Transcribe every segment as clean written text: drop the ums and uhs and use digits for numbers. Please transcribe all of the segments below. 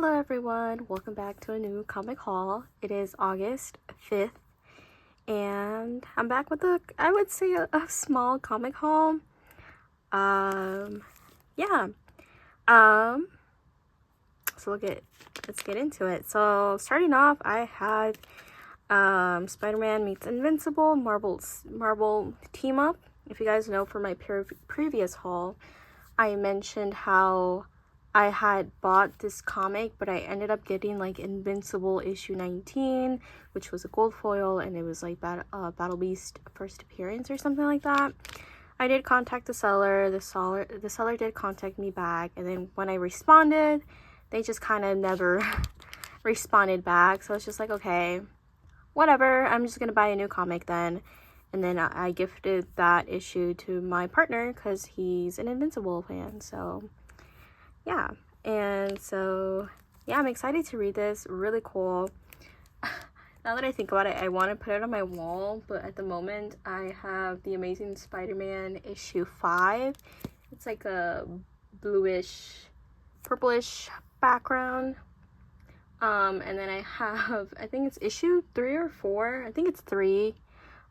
Hello everyone, welcome back to a new comic haul. It is August 5th and I'm back with I would say a small comic haul. Yeah. So let's get into it. So starting off, I had Spider-Man meets Invincible Marvel team up. If you guys know from my previous haul, I mentioned how I had bought this comic, but I ended up getting like Invincible issue 19, which was a gold foil, and it was like Battle Beast first appearance or something like that. I did contact the seller. The seller did contact me back, and then when I responded, they just kind of never responded back. So it's just like, okay, whatever, I'm just gonna buy a new comic then. And then I gifted that issue to my partner because he's an Invincible fan. So yeah, and so yeah, I'm excited to read this. Really cool. Now that I think about it, I want to put it on my wall, but at the moment I have the Amazing Spider-Man issue 5. It's like a bluish purplish background, and then I have, I think it's issue 3 or 4, I think it's 3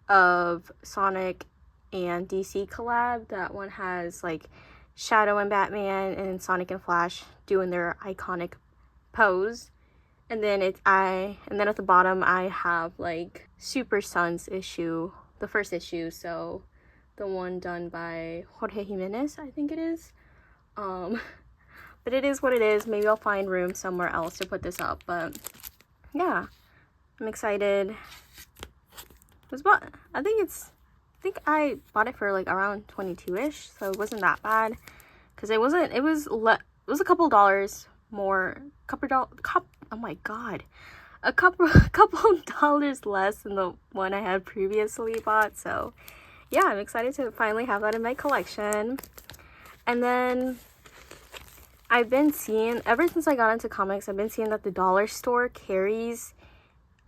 of Sonic and DC collab. That one has like Shadow and Batman and Sonic and Flash doing their iconic pose, and then at the bottom I have like Super Sons issue, the first issue, so the one done by Jorge Jimenez, I think it is. But it is what it is. Maybe I'll find room somewhere else to put this up, but yeah, I'm excited. I think I bought it for like around 22-ish, so it wasn't that bad, because it was a couple dollars more, a couple dollars less than the one I had previously bought. So yeah, I'm excited to finally have that in my collection. And then I've been seeing, ever since I got into comics, I've been seeing that the dollar store carries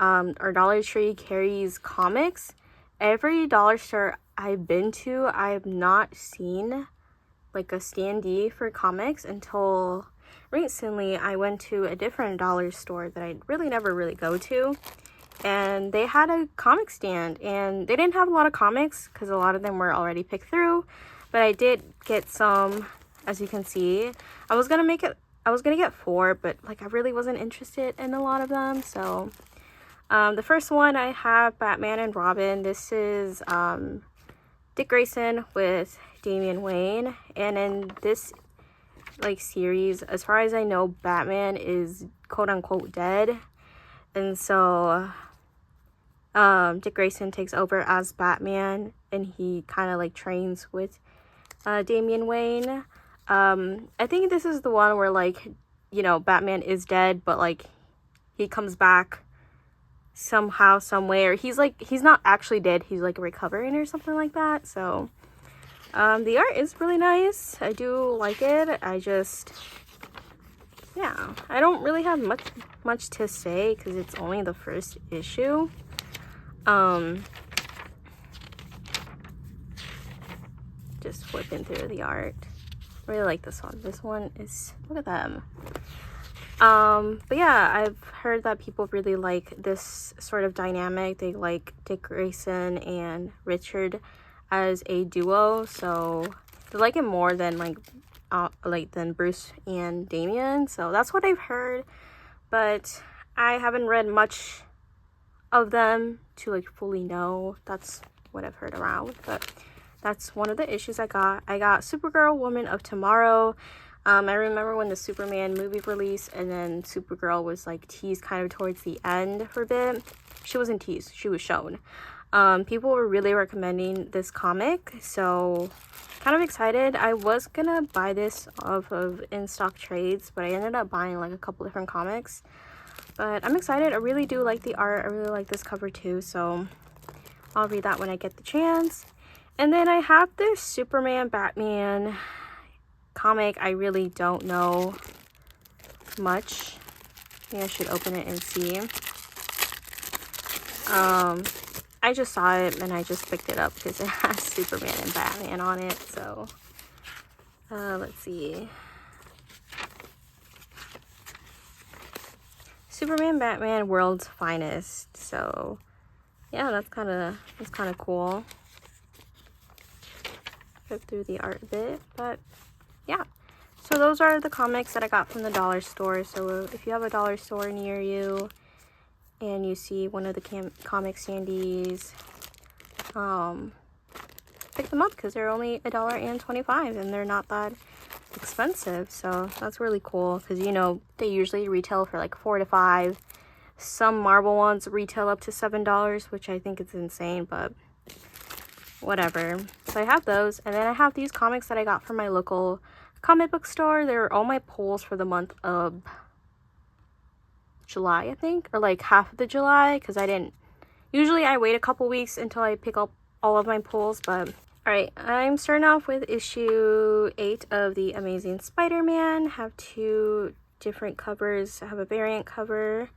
or Dollar Tree carries comics. Every dollar store I've been to, I have not seen like a standee for comics until recently. I went to a different dollar store that I never go to, and they had a comic stand, and they didn't have a lot of comics because a lot of them were already picked through, but I did get some. As you can see, I was gonna get 4, but like I really wasn't interested in a lot of them. So the first one, I have Batman and Robin. This is Dick Grayson with Damian Wayne, and in this like series, as far as I know, Batman is quote unquote dead, and so Dick Grayson takes over as Batman, and he kind of like trains with Damian Wayne. I think this is the one where, like, you know, Batman is dead, but like he comes back somehow, some way, or he's not actually dead, he's like recovering or something like that. So the art is really nice. I do like it. Yeah, I don't really have much to say because it's only the first issue. Just flipping through the art. Really like this one. This one is, look at them. But yeah, I've heard that people really like this sort of dynamic. They like Dick Grayson and Richard as a duo, so they like it more than than Bruce and Damian. So that's what I've heard, but I haven't read much of them to like fully know. That's what I've heard around, but that's one of the issues I got. I got Supergirl, Woman of Tomorrow. I remember when the Superman movie released, and then Supergirl was like teased kind of towards the end for a bit. She wasn't teased, she was shown. People were really recommending this comic, so kind of excited. I was gonna buy this off of in-stock trades, but I ended up buying like a couple different comics. But I'm excited. I really do like the art. I really like this cover too, so I'll read that when I get the chance. And then I have this Superman Batman comic. I really don't know much. Maybe I should open it and see. I just saw it and I just picked it up because it has Superman and Batman on it. So let's see. Superman, Batman, World's Finest. So yeah, that's kind of cool. Flip through the art a bit, but yeah. So those are the comics that I got from the dollar store. So if you have a dollar store near you and you see one of the comic standees, pick them up because they're only $1.25 and they're not that expensive. So that's really cool because, you know, they usually retail for like $4 to $5. Some Marvel ones retail up to $7, which I think is insane, but whatever. So I have those, and then I have these comics that I got from my local comic book store. They're all my pulls for the month of July, I think, or like half of the July, because usually I wait a couple weeks until I pick up all of my pulls. But all right, I'm starting off with issue 8 of the Amazing Spider-Man. Have 2 different covers. I have a variant cover.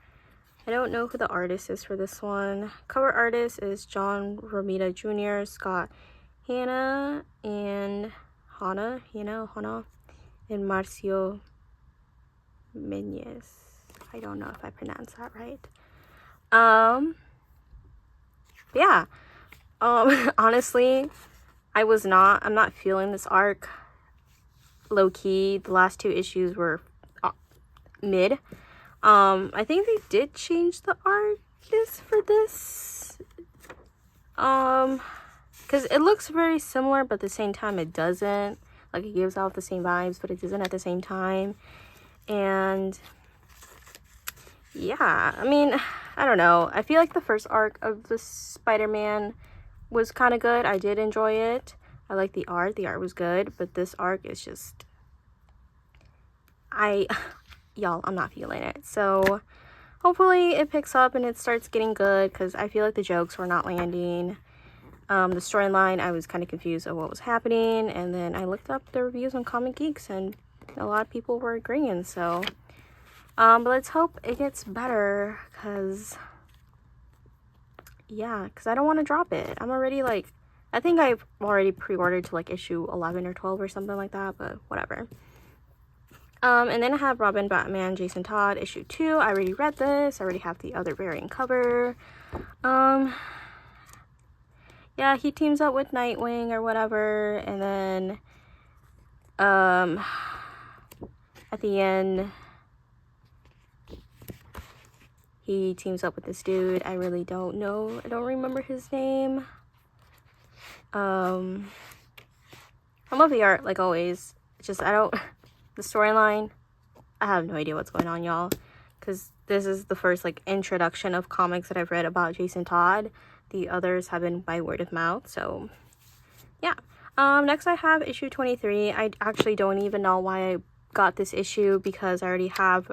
I don't know who the artist is for this one. Cover artist is John Romita Jr., Scott Hanna, and Marcio Menyes. I don't know if I pronounced that right. Yeah. Honestly, I'm not feeling this arc. Low key, the last 2 issues were mid. I think they did change the artist for this. Because it looks very similar, but at the same time it doesn't. Like, it gives off the same vibes, but it doesn't at the same time. And yeah, I mean, I don't know. I feel like the first arc of the Spider-Man was kind of good. I did enjoy it. I like the art. The art was good, but this arc is just, y'all, I'm not feeling it. So hopefully it picks up and it starts getting good, because I feel like the jokes were not landing. The storyline, I was kind of confused of what was happening, and then I looked up the reviews on Comic Geeks and a lot of people were agreeing. So but let's hope it gets better, because I don't want to drop it. I'm already like, I think I've already pre-ordered to like issue 11 or 12 or something like that, but whatever. And then I have Robin, Batman, Jason Todd, issue 2. I already read this. I already have the other variant cover. Yeah, he teams up with Nightwing or whatever, and then at the end he teams up with this dude. I really don't know. I don't remember his name. I love the art like always. It's just the storyline, I have no idea what's going on, y'all, because this is the first like introduction of comics that I've read about Jason Todd. The others have been by word of mouth. So yeah. Next I have issue 23. I actually don't even know why I got this issue, because I already have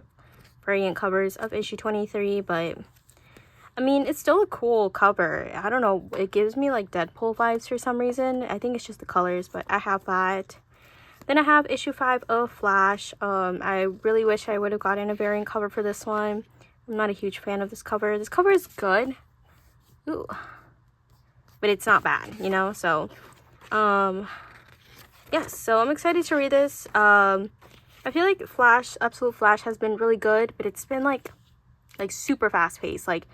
variant covers of issue 23, but I mean, it's still a cool cover. I don't know, it gives me like Deadpool vibes for some reason. I think it's just the colors, but I have that. Then I have issue 5 of Flash. I really wish I would have gotten a variant cover for this one. I'm not a huge fan of this cover. This cover is good. Ooh. But it's not bad, you know? So, yes. So I'm excited to read this. I feel like Absolute Flash has been really good, but it's been like super fast paced. Like,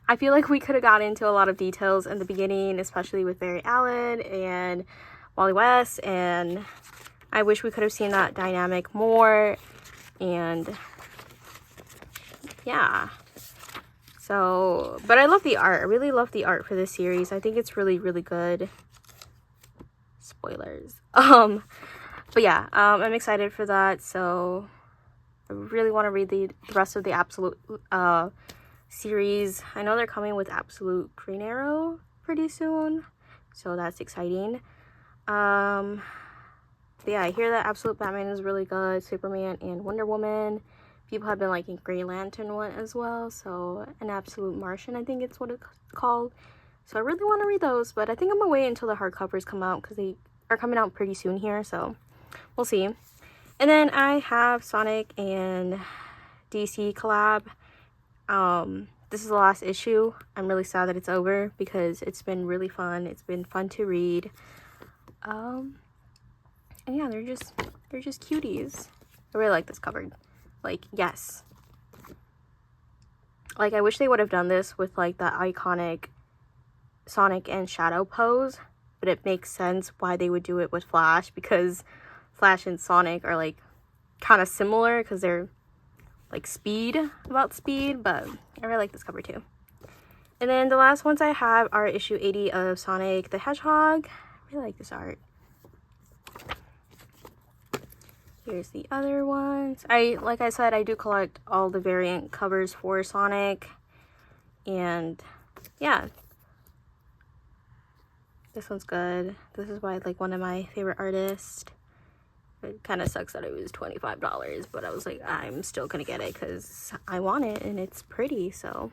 I feel like we could have got into a lot of details in the beginning, especially with Barry Allen and Wally West, and I wish we could have seen that dynamic more. And yeah, so, but I love the art. I really love the art for this series. I think it's really, really good. Spoilers. But yeah, I'm excited for that. So I really want to read the rest of the Absolute series. I know they're coming with Absolute Green Arrow pretty soon, so that's exciting. But yeah, I hear that Absolute Batman is really good, Superman and Wonder Woman. People have been liking Green Lantern one as well, so an Absolute Martian, I think it's what it's called. So I really want to read those, but I think I'm gonna wait until the hardcovers come out, because they are coming out pretty soon here, so we'll see. And then I have Sonic and DC collab. This is the last issue. I'm really sad that it's over, because it's been really fun. It's been fun to read. And yeah, they're just cuties. I really like this cover. Like, yes. Like, I wish they would have done this with, like, the iconic Sonic and Shadow pose, but it makes sense why they would do it with Flash, because Flash and Sonic are, like, kind of similar because they're, like, about speed, but I really like this cover, too. And then the last ones I have are issue 80 of Sonic the Hedgehog. I really like this art. Here's the other ones. Like I said, I do collect all the variant covers for Sonic. And yeah. This one's good. This is by like one of my favorite artists. It kind of sucks that it was $25, but I was like, I'm still gonna get it because I want it and it's pretty. So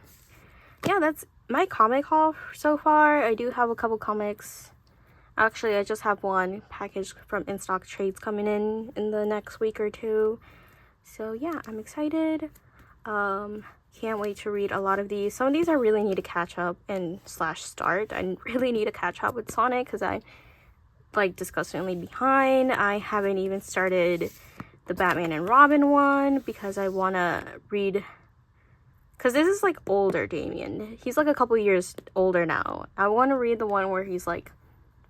yeah, that's my comic haul so far. I do have a couple comics. Actually, I just have one package from In Stock Trades coming in the next week or two. So yeah, I'm excited. Can't wait to read a lot of these. Some of these I really need to catch up and /start. I really need to catch up with Sonic because I'm like disgustingly behind. I haven't even started the Batman and Robin one because I want to read, because this is like older Damian. He's like a couple years older now. I want to read the one where he's like,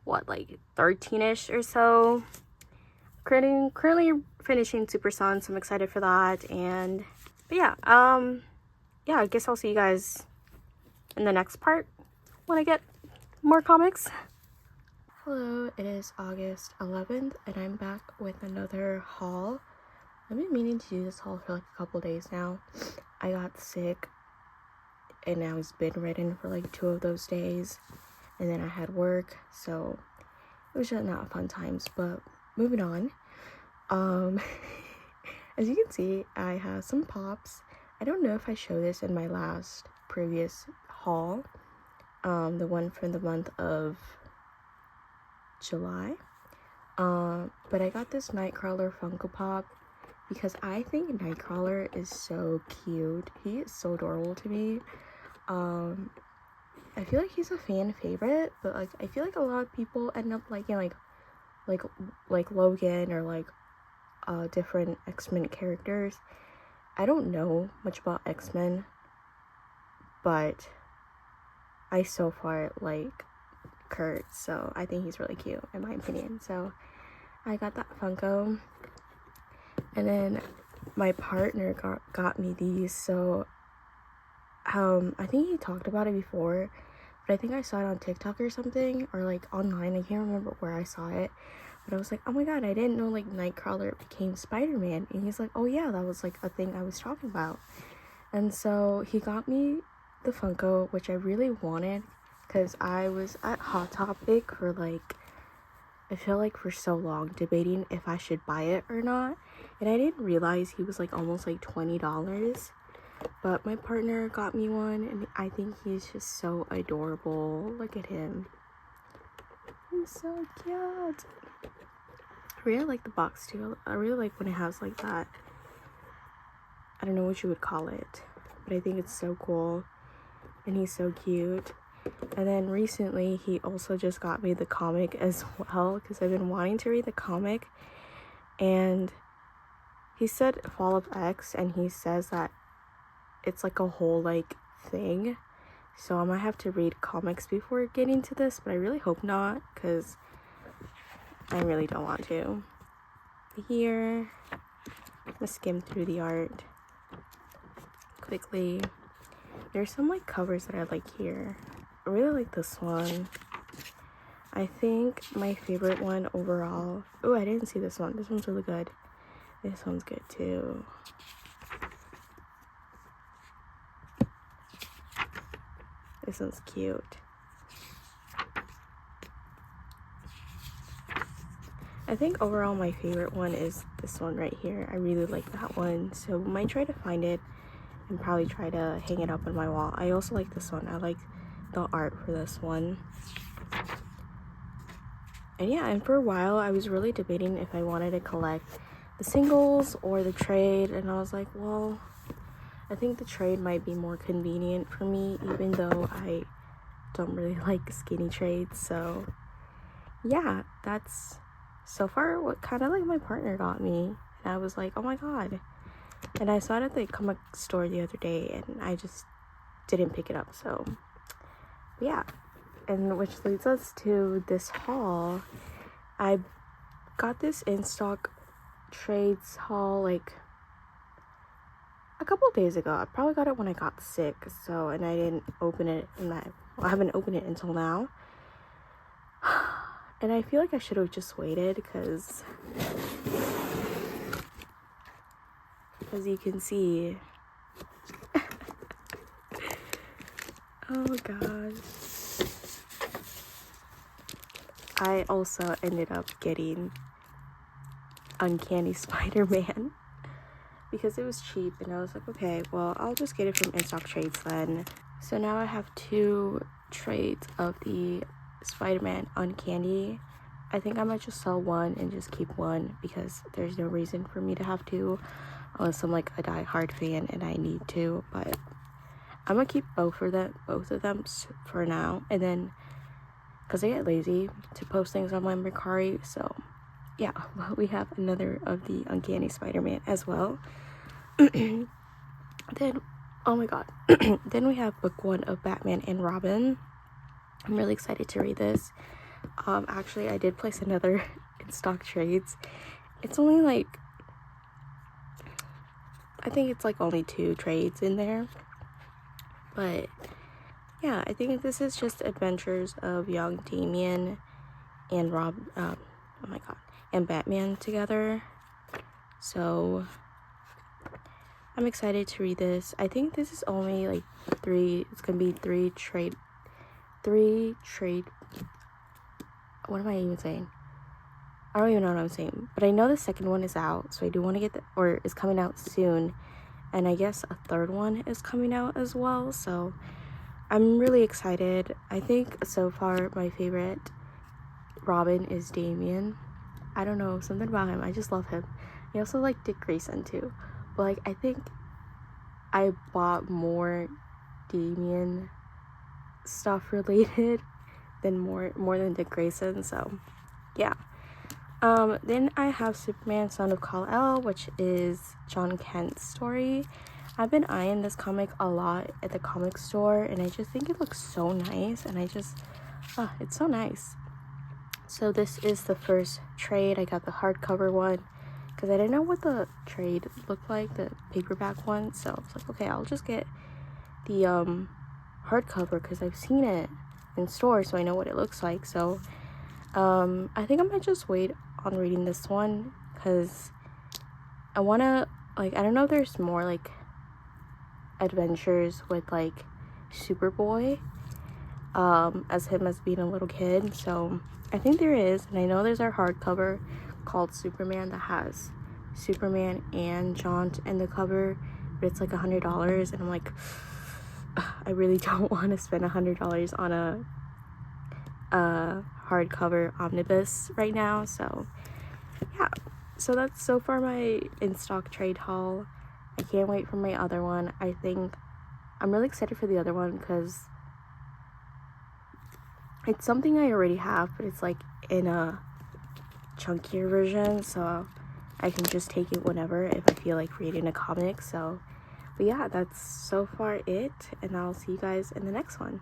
what, like 13ish or so. Currently finishing Super Sun, so I'm excited for that. And but yeah, yeah, I guess I'll see you guys in the next part when I get more comics. Hello, it is August 11th and I'm back with another haul. I've been meaning to do this haul for like a couple days now. I got sick and I was bedridden for like 2 of those days. And then I had work, so it was just not fun times. But moving on, as you can see, I have some pops. I don't know if I showed this in my previous haul, the one from the month of July. But I got this Nightcrawler Funko Pop because I think Nightcrawler is so cute. He is so adorable to me. I feel like he's a fan favorite, but like I feel like a lot of people end up liking like Logan or like different X-Men characters. I don't know much about X-Men, but I so far like Kurt, so I think he's really cute in my opinion. So I got that Funko, and then my partner got me these. So I think he talked about it before, but I think I saw it on TikTok or something, or like online. I can't remember where I saw it, but I was like, oh my god, I didn't know like Nightcrawler became Spider-Man. And he's like, oh yeah, that was like a thing I was talking about. And so he got me the Funko, which I really wanted because I was at Hot Topic for like, I feel like for so long debating if I should buy it or not, and I didn't realize he was like almost like $20. But my partner got me one, and I think he's just so adorable. Look at him. He's so cute. I really like the box too. I really like when it has like that, I don't know what you would call it, but I think it's so cool. And he's so cute. And then recently he also just got me the comic as well, because I've been wanting to read the comic. And he said Fall of X, and he says that it's like a whole like thing, so I might have to read comics before getting to this, but I really hope not because I really don't want to. Here, I'm gonna skim through the art quickly. There's some like covers that I like here. I really like this one. I think my favorite one overall, oh, I didn't see this one. This one's really good. This one's good too. This one's cute. I think overall my favorite one is this one right here. I really like that one, so I might try to find it and probably try to hang it up on my wall. I also like this one. I like the art for this one. And yeah, and for a while I was really debating if I wanted to collect the singles or the trade, and I was like, well, I think the trade might be more convenient for me, even though I don't really like skinny trades. So yeah, that's so far what kind of like my partner got me. And I was like, oh my god. And I saw it at the comic store the other day, and I just didn't pick it up. So yeah, and which leads us to this haul. I got this in stock trades haul like a couple of days ago. I probably got it when I got sick, so, and I didn't open it I haven't opened it until now. And I feel like I should have just waited because as you can see, oh gosh, I also ended up getting Uncanny Spider-Man because it was cheap, and I was like, okay, well, I'll just get it from in-stock trades then. So now I have 2 trades of the Spider-Man Uncanny. I think I might just sell one and just keep one because there's no reason for me to have 2 unless I'm like a die-hard fan and I need to. But I'm gonna keep both of them for now, and then because I get lazy to post things on my Mercari. So yeah, well, we have another of the Uncanny Spider-Man as well. Then, oh my god, then we have book 1 of Batman and Robin. I'm really excited to read this. Actually, I did place another in stock trades. It's only like, I think it's like only 2 trades in there. But yeah, I think this is just adventures of young Damian and oh my god, and Batman together. So I'm excited to read this. I think this is only like 3, it's gonna be 3 trade, what am I even saying? I don't even know what I'm saying, but I know the second one is out, so I do want to get or is coming out soon, and I guess a third one is coming out as well, so I'm really excited. I think so far my favorite Robin is Damian. I don't know, something about him, I just love him. I also like Dick Grayson too, but like I think I bought more Damian stuff related than more than Dick Grayson, so yeah. Then I have Superman Son of Kal-El, which is John Kent's story. I've been eyeing this comic a lot at the comic store, and I just think it looks so nice, and it's so nice. So this is the first trade. I got the hardcover one because I didn't know what the trade looked like, the paperback one, so I was like, okay, I'll just get the hardcover because I've seen it in stores, so I know what it looks like. So I think I might just wait on reading this one because I want to, like, I don't know if there's more like adventures with like Superboy as him as being a little kid, so I think there is, and I know there's our hardcover called Superman that has Superman and John in the cover, but it's like $100, and I'm like, I really don't want to spend $100 on a hardcover omnibus right now. So yeah, so that's so far my in stock trade haul. I can't wait for my other one. I think I'm really excited for the other one because it's something I already have, but it's like in a chunkier version, so I can just take it whenever if I feel like reading a comic. So but yeah, that's so far it, and I'll see you guys in the next one.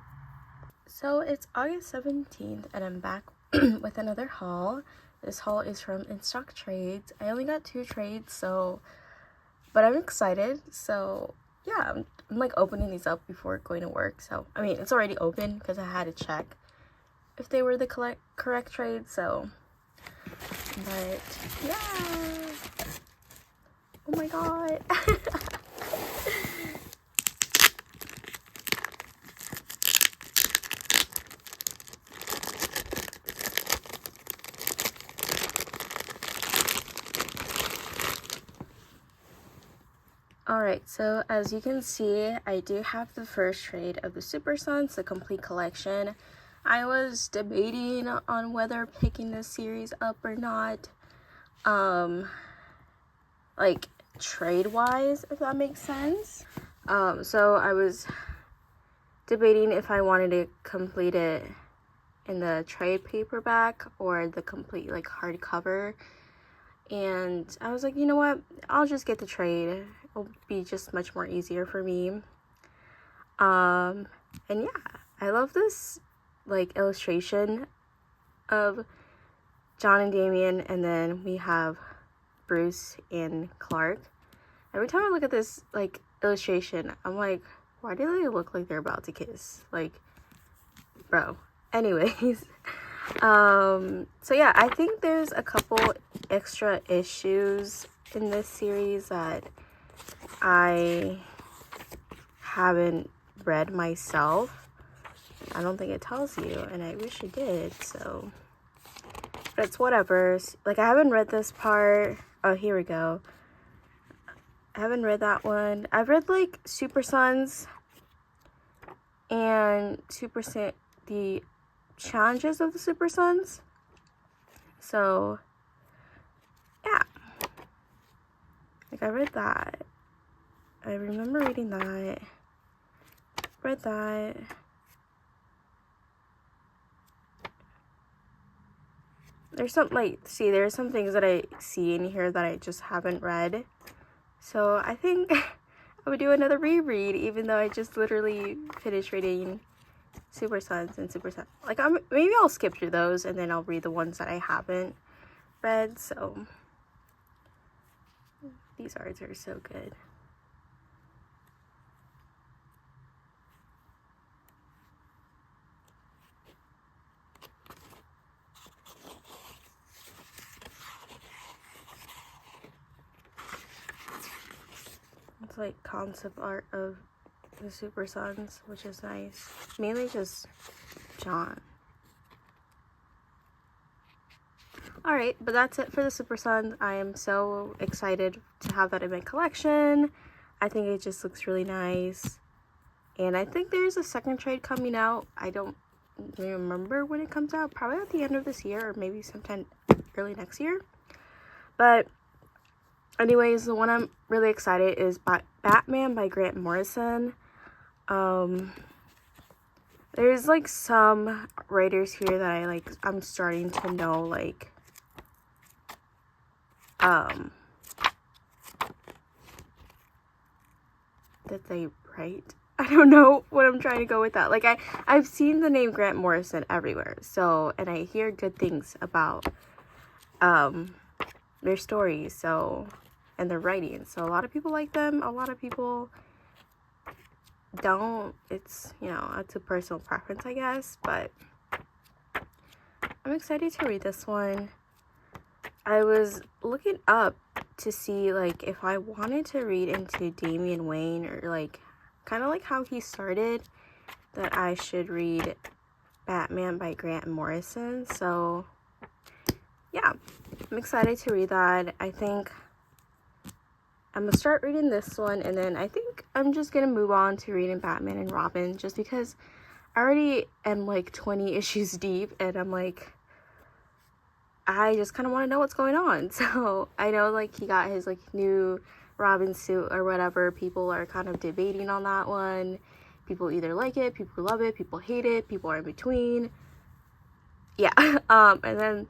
So it's August 17th, and I'm back with another haul. This haul is from In Stock Trades. I only got 2 trades, but I'm excited. So yeah, I'm like opening these up before going to work. So I mean, it's already open because I had to check if they were the correct trades. So, but yeah, oh my god. Alright, so as you can see, I do have the first trade of the Super Sons, the complete collection. I was debating on whether picking this series up or not, like trade-wise, if that makes sense. So I was debating if I wanted to complete it in the trade paperback or the complete like hardcover, and I was like, you know what, I'll just get the trade. It'll be just much more easier for me. And yeah, I love this like illustration of John and Damien, and then we have Bruce and Clark. Every time I look at this like illustration, I'm like, why do they look like they're about to kiss? Like, bro. Anyways, so yeah, I think there's a couple extra issues in this series that I haven't read myself. I don't think it tells you, and I wish it did, so, but it's whatever. Like, I haven't read this part. Oh, here we go. I haven't read that one. I've read like Super Sons and the challenges of the Super Sons. So yeah, like I read that. I remember reading that. Read that. There's some there's some things that I see in here that I just haven't read. So I think I would do another reread, even though I just literally finished reading Super Sons and Super Sons. Like, maybe I'll skip through those and then I'll read the ones that I haven't read. So these arts are so good. It's like concept art of the Super Sons, which is nice. Mainly just John. Alright, but that's it for the Super Sons. I am so excited to have that in my collection. I think it just looks really nice. And I think there's a second trade coming out. I don't remember when it comes out. Probably at the end of this year or maybe sometime early next year. But anyways, the one I'm really excited is Batman by Grant Morrison. There's like some writers here that I'm starting to know, like that they write. I don't know what I'm trying to go with that. Like I've seen the name Grant Morrison everywhere. So, and I hear good things about their stories, so, and their writing. So a lot of people like them, a lot of people don't. It's, you know, it's a personal preference, I guess, but I'm excited to read this one. I was looking up to see like if I wanted to read into Damian Wayne, or like kind of like how he started, that I should read Batman by Grant Morrison. So yeah, I'm excited to read that. I think I'm gonna start reading this one, and then I think I'm just gonna move on to reading Batman and Robin, just because I already am like 20 issues deep, and I'm like, I just kind of want to know what's going on. So I know like he got his like new Robin suit or whatever. People are kind of debating on that one. People either like it, people love it, people hate it, people are in between. Yeah. And then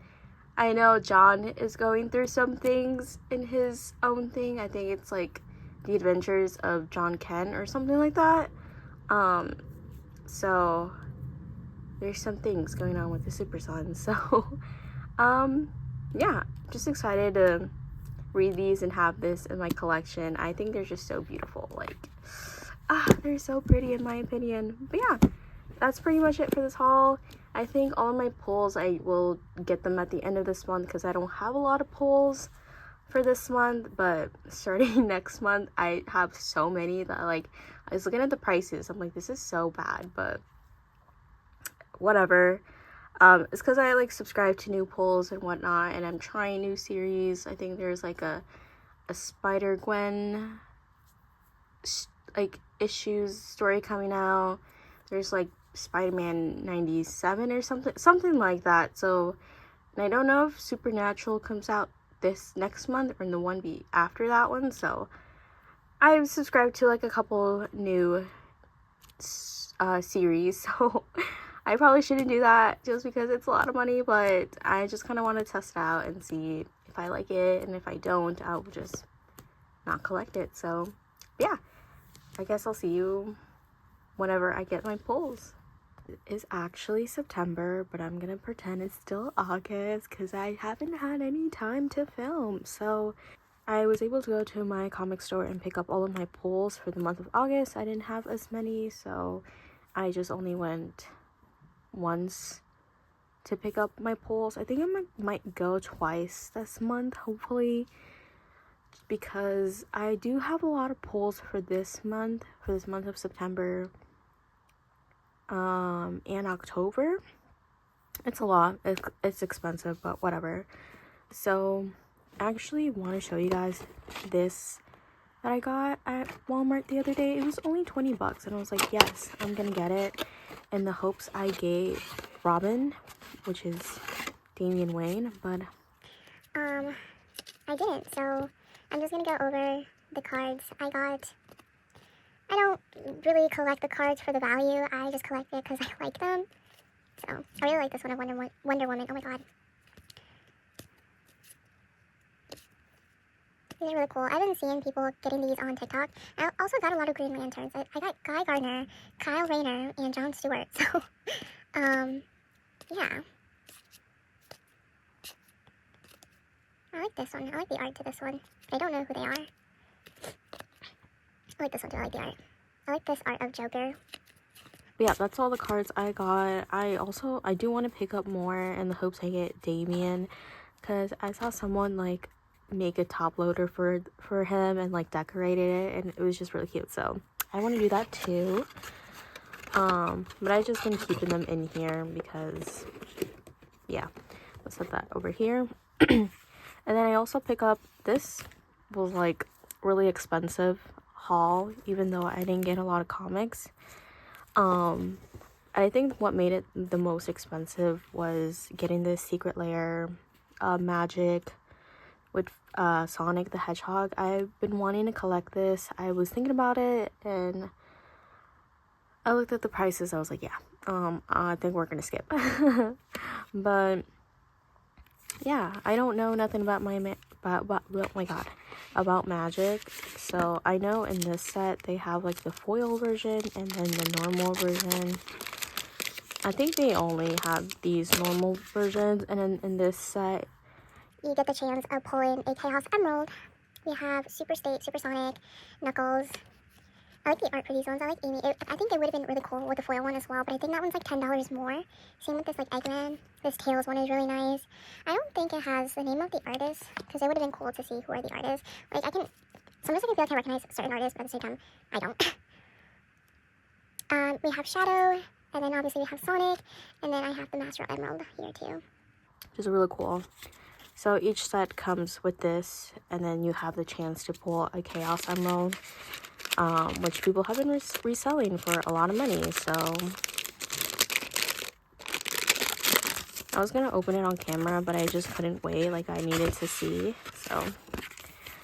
I know John is going through some things in his own thing. I think it's like The Adventures of John Kent or something like that. So there's some things going on with the Super Sons. So yeah, just excited to read these and have this in my collection. I think they're just so beautiful. Like, they're so pretty in my opinion. But yeah, that's pretty much it for this haul. I think all my pulls, I will get them at the end of this month because I don't have a lot of pulls for this month. But starting next month, I have so many that, like, I was looking at the prices. I'm like, this is so bad, but whatever. It's because I like subscribe to new pulls and whatnot, and I'm trying new series. I think there's like a Spider-Gwen like issues story coming out. There's like Spider-Man 97 or something like that. So, and I don't know if Supernatural comes out this next month or in the one be after that one. So I've subscribed to like a couple new series. So I probably shouldn't do that just because it's a lot of money, but I just kind of want to test it out and see if I like it, and if I don't, I'll just not collect it. So yeah, I guess I'll see you whenever I get my pulls. It is actually September, but I'm gonna pretend it's still August because I haven't had any time to film. So I was able to go to my comic store and pick up all of my pulls for the month of August. I didn't have as many, so I just only went once to pick up my pulls. I think I might go twice this month, hopefully, because I do have a lot of pulls for this month of September and October. It's a lot. It's expensive, but whatever. So I actually want to show you guys this that I got at Walmart the other day. It was only 20 bucks, and I was like, yes, I'm gonna get it, in the hopes I gave Robin, which is Damian Wayne, but I didn't, so I'm just gonna go over the cards I got. I don't really collect the cards for the value, I just collect it because I like them. So, I really like this one of Wonder Woman, oh my god. These are really cool. I've been seeing people getting these on TikTok. I also got a lot of Green Lanterns. I got Guy Gardner, Kyle Rayner, and Jon Stewart, so, yeah. I like this one. I like the art to this one. I don't know who they are. I like this one too. I like the art. I like this art of Joker. But yeah, that's all the cards I got. I do want to pick up more in the hopes I get Damian, because I saw someone like make a top loader for him and like decorated it, and it was just really cute. So I want to do that too. But I've just been keeping them in here because, yeah. Let's set that over here. And then I also pick up, this was like really expensive haul, even though I didn't get a lot of comics. I think what made it the most expensive was getting this Secret Lair magic with Sonic the Hedgehog. I've been wanting to collect this. I was thinking about it, and I looked at the prices. I was like, yeah, I think we're gonna skip. But yeah, I don't know nothing about about magic. So I know in this set they have like the foil version and then the normal version. I think they only have these normal versions, and then in this set you get the chance of pulling a Chaos Emerald. We have Super State, Super Sonic, Knuckles. I like the art for these ones. I like Amy. I think it would have been really cool with the foil one as well, but I think that one's like $10 more. Same with this like Eggman. This Tails one is really nice. I don't think it has the name of the artist, because it would have been cool to see who are the artists. Like sometimes I can feel like I recognize certain artists, but at the same time, I don't. We have Shadow, and then obviously we have Sonic, and then I have the Master Emerald here too. which is really cool. So each set comes with this, and then you have the chance to pull a Chaos Emerald, which people have been reselling for a lot of money. So I was gonna open it on camera, but I just couldn't wait. Like, I needed to see. So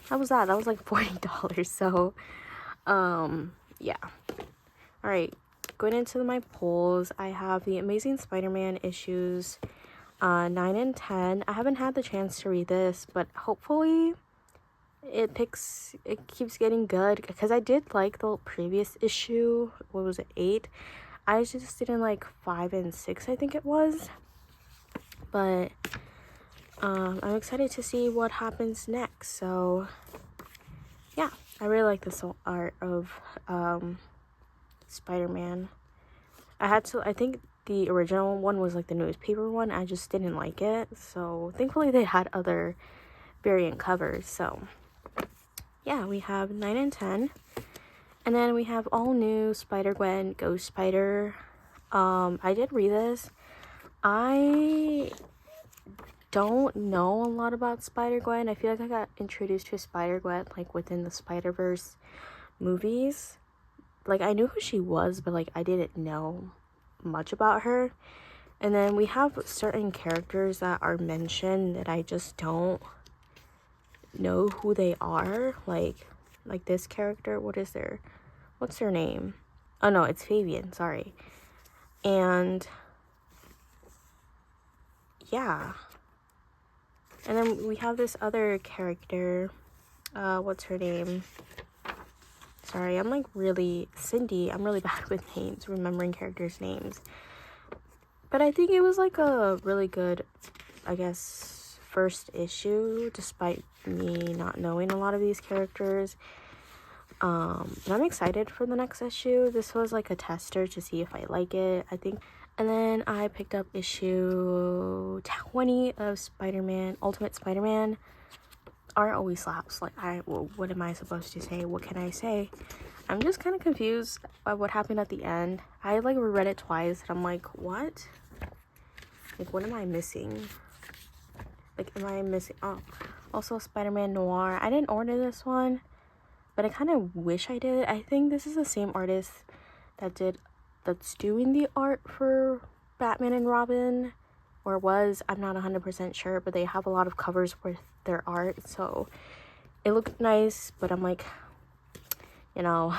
that was like $40. So yeah. All right, going into my pulls, I have the Amazing Spider-Man issues 9 and 10. I haven't had the chance to read this, but hopefully it keeps getting good, because I did like the previous issue. What was it, 8? I just didn't like 5 and 6, I think it was. But I'm excited to see what happens next. So yeah, I really like this art of Spider-Man. I think the original one was like the newspaper one. I just didn't like it. So thankfully they had other variant covers. So yeah, we have 9 and 10. And then we have all new Spider-Gwen, Ghost Spider. I did read this. I don't know a lot about Spider-Gwen. I feel like I got introduced to Spider-Gwen like within the Spider-Verse movies. Like, I knew who she was, but like I didn't know much about her. And then we have certain characters that are mentioned that I just don't know who they are. Like this character, what's their name? Oh no, it's Fabian, sorry. And yeah. And then we have this other character, what's her name? Sorry, I'm like really Cindy. I'm really bad with names, remembering characters' names. But I think it was like a really good, I guess, first issue, despite me not knowing a lot of these characters. But I'm excited for the next issue. This was like a tester to see if I like it, I think. And then I picked up issue 20 of Spider-Man, Ultimate Spider-Man. Art always slaps. Like, well, what am I supposed to say? What can I say? I'm just kind of confused by what happened at the end. I like reread it twice and I'm like, what? Like, what am I missing? Like, am I missing? Oh, also Spider-Man Noir. I didn't order this one, but I kind of wish I did. I think this is the same artist that's doing the art for Batman and Robin, or was. I'm not 100% sure, but they have a lot of covers with their art, so it looked nice. But I'm like, you know,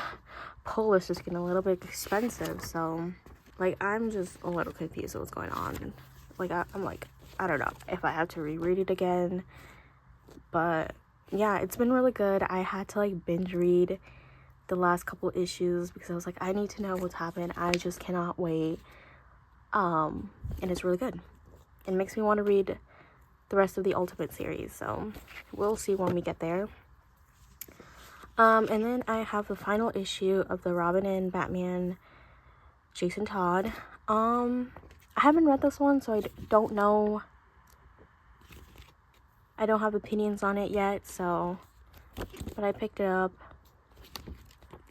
pull is just getting a little bit expensive, so like I'm just a little confused with what's going on. Like I'm like, I don't know if I have to reread it again. But yeah, it's been really good. I had to like binge read the last couple issues because I was like, I need to know what's happened. I just cannot wait. And it's really good. It makes me want to read the rest of the Ultimate series, so we'll see when we get there. And then I have the final issue of the Robin and Batman Jason Todd. I haven't read this one, so I don't know. I don't have opinions on it yet, so, but I picked it up.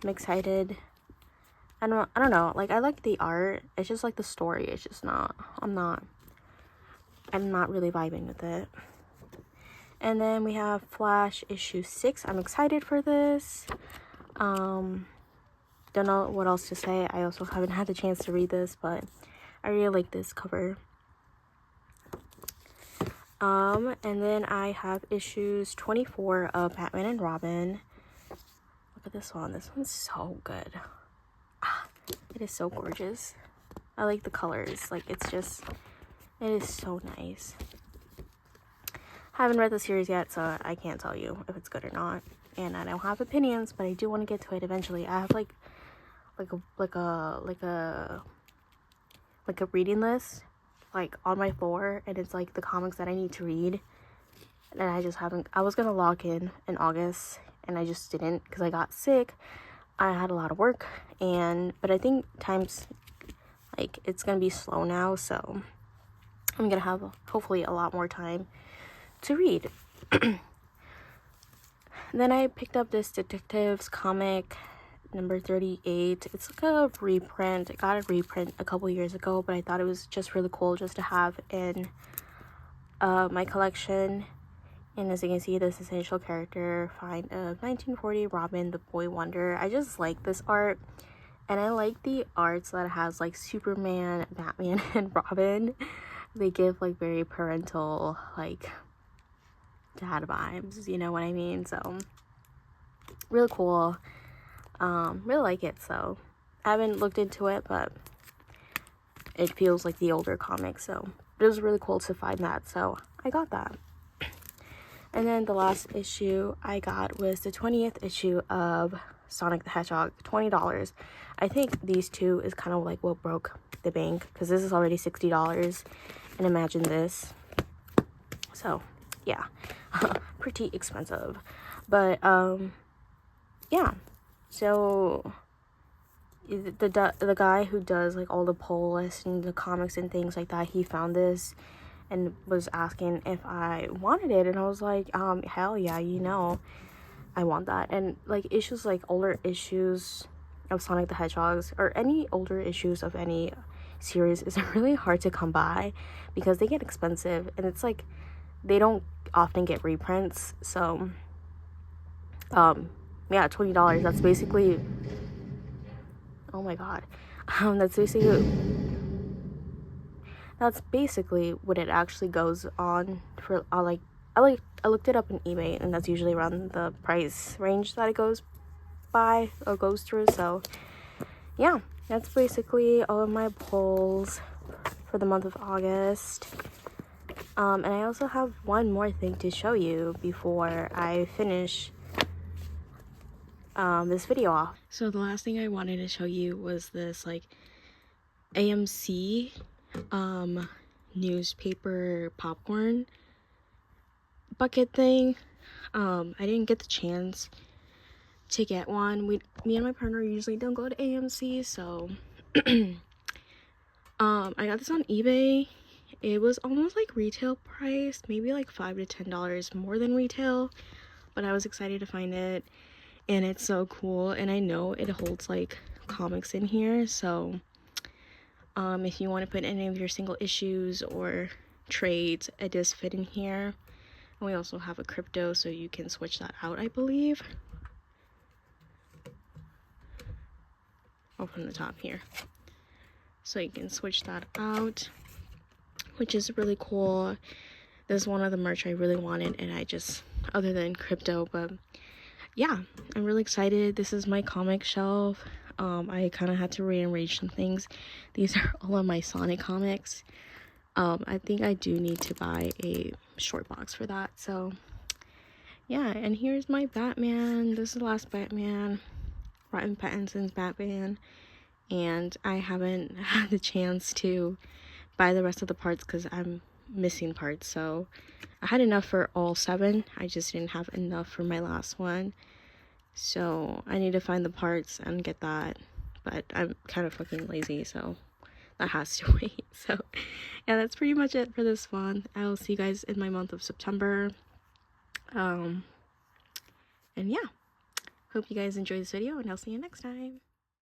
I'm excited. I don't know, like I like the art. It's just like the story. It's just not. I'm not really vibing with it. And then we have Flash issue 6. I'm excited for this. Don't know what else to say. I also haven't had the chance to read this, but I really like this cover. And then I have issues 24 of Batman and Robin. Look at this one. This one's so good. It is so gorgeous. I like the colors. Like, it's just, it is so nice. Haven't read the series yet, so I can't tell you if it's good or not. And I don't have opinions, but I do want to get to it eventually. I have like a reading list like on my floor, and it's like the comics that I need to read. And I just haven't. I was gonna log in August, and I just didn't because I got sick. I had a lot of work, but I think time's like it's gonna be slow now, so I'm gonna have hopefully a lot more time to read. Then I picked up this detectives comic number 38. It's like a reprint. I got a reprint a couple years ago, but I thought it was just really cool just to have in my collection. And as you can see, this essential character find of 1940 Robin the Boy Wonder. I just like this art, and I like the arts that has like Superman, Batman, and Robin. They give like very parental, like dad vibes, you know what I mean? So really cool. Really like it. So I haven't looked into it, but it feels like the older comic, so it was really cool to find that, so I got that. And then the last issue I got was the 20th issue of Sonic the Hedgehog, $20. I think these two is kind of like what broke the bank, because this is already $60, and imagine this. So yeah, pretty expensive. But yeah, so the guy who does like all the pull lists and the comics and things like that, he found this and was asking if I wanted it, and I was like, hell yeah, you know I want that. And like issues, like older issues of Sonic the Hedgehogs or any older issues of any series is really hard to come by because they get expensive, and it's like they don't often get reprints. So yeah, $20, that's basically, oh my god, that's basically what it actually goes on for. I looked it up on eBay, and that's usually around the price range that it goes by or goes through. So yeah, that's basically all of my pulls for the month of August. And I also have one more thing to show you before I finish this video off. So the last thing I wanted to show you was this like AMC newspaper popcorn bucket thing. I didn't get the chance to get one. Me and my partner usually don't go to AMC, so I got this on eBay. It was almost like retail price, maybe like $5 to $10 more than retail, but I was excited to find it, and it's so cool. And I know it holds like comics in here, so if you want to put any of your single issues or trades, it does fit in here. And we also have a crypto, so you can switch that out, I believe. From the top here, so you can switch that out, which is really cool. This is one of the merch I really wanted, and I just, other than crypto, but yeah, I'm really excited. This is my comic shelf. I kind of had to rearrange some things. These are all of my Sonic comics. I think I do need to buy a short box for that. So yeah, and here's my Batman. This is the last Batman, Robert Pattinson's Batman, and I haven't had the chance to buy the rest of the parts because I'm missing parts. So I had enough for all 7, I just didn't have enough for my last one, so I need to find the parts and get that, but I'm kind of fucking lazy, so that has to wait. So yeah, that's pretty much it for this one. I will see you guys in my month of September. And yeah, hope you guys enjoy this video, and I'll see you next time.